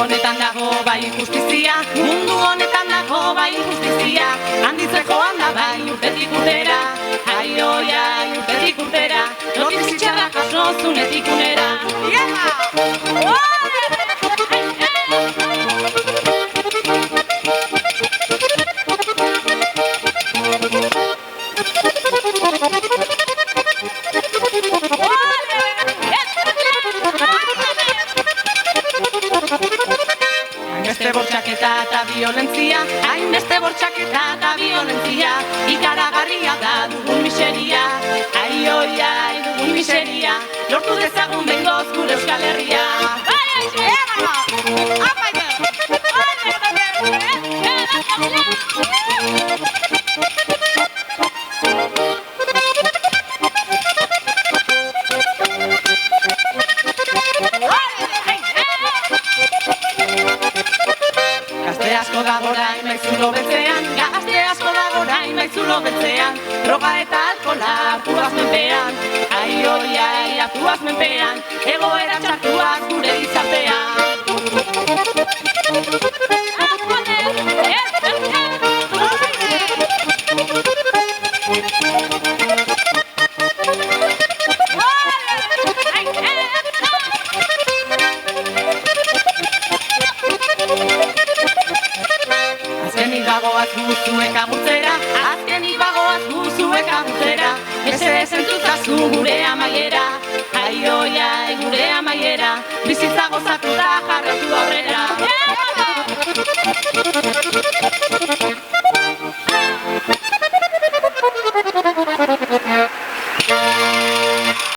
honetan dago bai justizia, mundu honetan dago bai justizia, handitzeko handa bai urtetik urtera, ai oi ai urtetik urtera, notizia txarrak jaso zunetik unera. Hainbeste bortxaketa eta violentzia, hainbeste bortxaketa eta violentzia, ikaragarria da dugun miseria, ai oi ai dugun miseria, lortu dezagun behingoz gure Euskal Herria. Gazte asko dago orain maizulo betzean, gazte asko dago orain maizulo betzean, droga eta alkola hartuaz menpean, ai oi ai hartuaz menpean, egoera txartuaz gure gizartean. Azkenik bagoaz guzuek agurtzera, azkenik bagoaz guzuek agurtzera, mesedez entzuzazu gure amaiera, ai oi ai gure amaiera, bizitza gozatu da jarraitu aurrera.